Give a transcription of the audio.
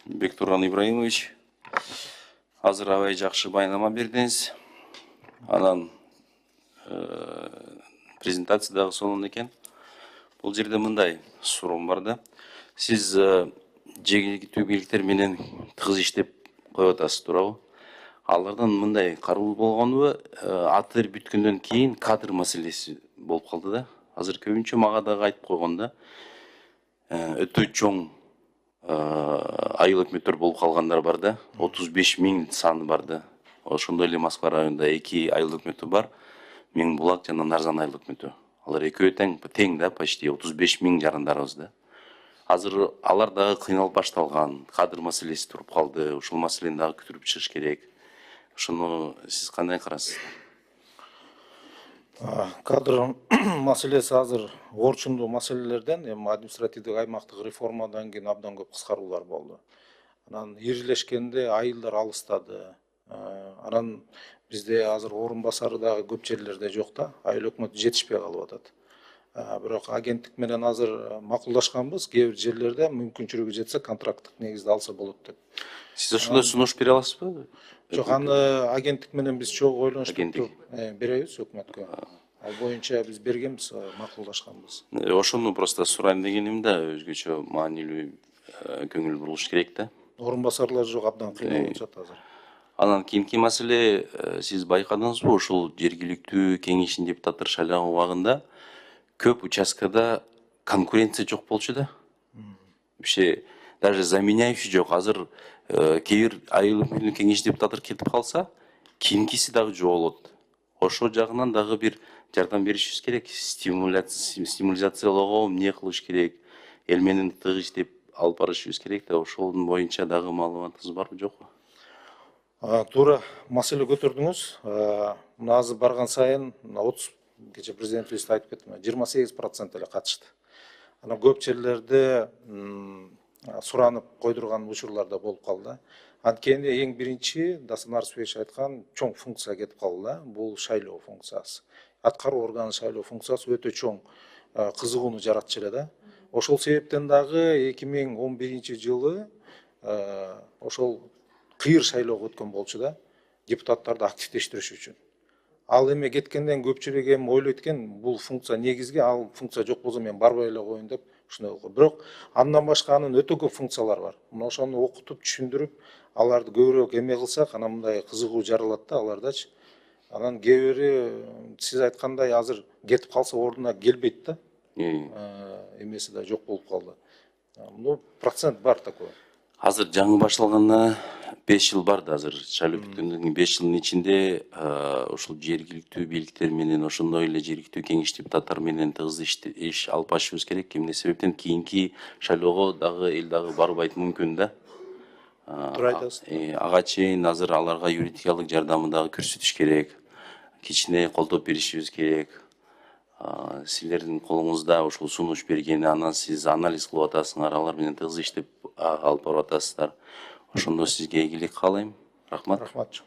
Бектурган Ибраимович, азыр аябай жакшы байнама бердиңиз. Анан презентация дагы сонун экен. Бул жерде мындай суроом бар да. Сиз жергиликтүү бийликтер менен тыгыз иштеп коюп атасыз, туурабы? Алардан мындай каруу болгонбу, атыр бүткөндөн кийин кадр маселеси болуп калды да. Азыр көбүнчө мага дагы айтып койгон да. Өтө чоң айыл өкмөттөр болуп калгандар бар да. 35 000 саны бар да. Ошондой эле Москва районунда 2 айыл өкмөтү бар. Миңбулак жана Нарзан айыл өкмөтү. Алар экөө тең да, почти 35 000 жарандарыбыз да. Азыр алар дагы кыйналып башталган, кадр маселеси туруп калды. Ушул маселени дагы күтүрүп чыгыш керек. Ошону сиз кандай карайсыз? Кадр маселеси азыр орчундуу маселелерден, эми административдик аймактык реформадан кийин абдан көп кыскаруулар болду. Анан ирилешкенде айылдар алыстады. Анан бизде азыр орун басары дагы көп жерлерде жок да, айыл өкмөтү жетишпей калып атат. Бирок агенттик менен азыр макулдашканбыз, кээ бир жерлерде мүмкүнчүлүгү жетсе контракттык негизде алса болот деп. Сиз ошондой сунуш бере аласызбы? Жок, аны агенттик менен биз чогуу ойлонуштук, беребиз өкмөткө. Ал боюнча биз бергенбиз, макулдашканбыз. Ошону просто сурайм дегеним да, өзгөчө маанилүү көңүл бурулуш керек да. Орун басарлар жок, абдан кыйналып жатат азыр. Анан кийинки маселе, сиз байкадыңызбы, ушул жергиликтүү кеңештин депутаттар шайлоо убагында көп участкада конкуренция жок болчу да. Вообще даже заменяющий жок. Азыр кээ бир айыл өкмөтүнүн кеңеш депутаттары кетип калса, кийинкиси дагы жоголот. Ошол жагынан дагы бир жардам беришибиз керек. Стимулизациялоого эмне кылыш керек? Эл менен тыгыз иштеп алып барышыбыз керек да. Ошонун боюнча дагы маалыматыңыз барбы, жокпу? Туура маселе көтөрдүңүз. Мына азыр барган сайын 30 кече президентибиз айтып кетти, 28% эле катышты. Анан көп жерлерде суранып койдурган учурларда болуп калды. Анткени эң биринчи Дастан Арысбекович айткан чоң функция кетип калды. Бул шайлоо функциясы. Аткаруу органы шайлоо функциясы өтө чоң кызыгууну жаратчу эле да. Ошол себептен дагы 2011 жылы ошол кыйыр шайлоого өткөн болчу да, депутаттарды активдештириш үчүн. Ал эме кеткенден көпчүлүк эми ойлойт экен, бул функция негизги, ал функция жок болсо мен барбай эле коеюн деп ушундай болду. Бирок андан башка анын өтө көп функциялары бар. Мына ошону окутуп, түшүндүрүп, аларды көбүрөөк эме кылсак, анан мындай кызыгуу жаралат да алардачы. Анан кээ бири сиз айткандай азыр кетип калса ордуна келбейт да. Эмеси да жок болуп калды. Ну, процент бар такой. Азыр жаңы башталганына 5 жыл бар да, азыр шайлоо бүткөндөн кийин 5 жылдын ичинде ушул жергиликтүү бийликтер менен, ошондой эле жергиликтүү кеңеш депутаттары менен тыгыз иш алып барышыбыз керек. Эмне себептен кийинки шайлоого дагы эл дагы барбайт мүмкүн да. Туура айтасыз. Ага чейин азыр аларга юридикалык жардамы дагы көрсөтүш керек. Кичине колдоп беришибиз керек. Силердин колуңузда ушул сунуш берген, анан сиз анализ кылып атасыңар, алар менен тыгыз иштеп алып барып атасыздар. Ошондо сизге ийгилик каалайм. Рахмат. Рахмат.